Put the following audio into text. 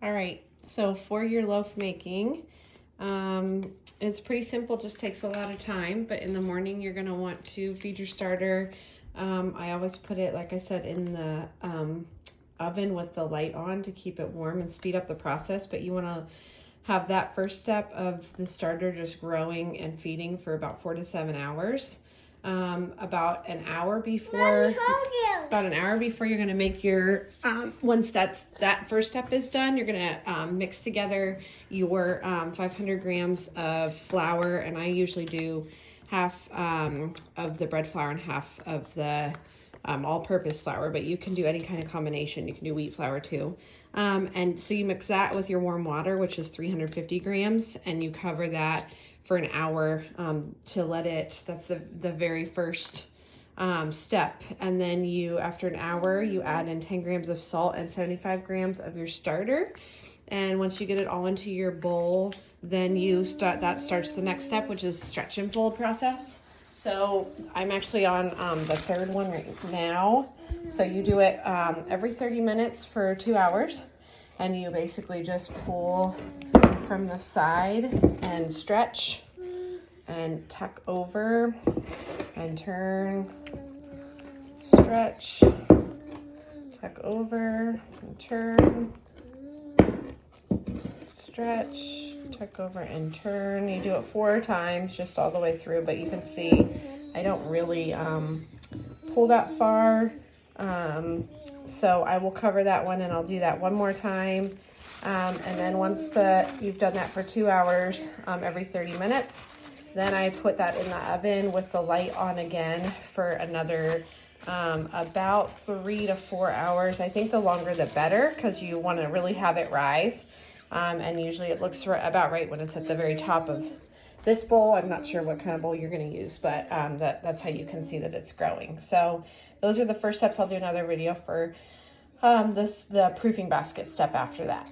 All right, so for your loaf making, it's pretty simple, just takes a lot of time, but in the morning you're gonna want to feed your starter. I always put it, like I said, in the oven with the light on to keep it warm and speed up the process, but you wanna have that first step of the starter just growing and feeding for about 4 to 7 hours. About an hour before you're gonna make your once that first step is done, you're gonna mix together your 500 grams of flour, and I usually do half of the bread flour and half of the all-purpose flour, but you can do any kind of combination. You can do wheat flour too. And so you mix that with your warm water, which is 350 grams, and you cover that for an hour to let it, that's the very first step. And then after an hour, you add in 10 grams of salt and 75 grams of your starter. And once you get it all into your bowl, then that starts the next step, which is stretch and fold process. So I'm actually on the third one right now. So you do it every 30 minutes for 2 hours, and you basically just pull from the side and stretch and tuck over and turn, stretch, tuck over and turn, stretch, tuck over and turn. You do it 4 times, just all the way through, but you can see I don't really pull that far. So I will cover that one, and I'll do that one more time. And then once you've done that for 2 hours, every 30 minutes, then I put that in the oven with the light on again for another about 3 to 4 hours. I think the longer the better, because you want to really have it rise. And usually it looks about right when it's at the very top of this bowl. I'm not sure what kind of bowl you're going to use, but that's how you can see that it's growing. So those are the first steps. I'll do another video for the proofing basket step after that.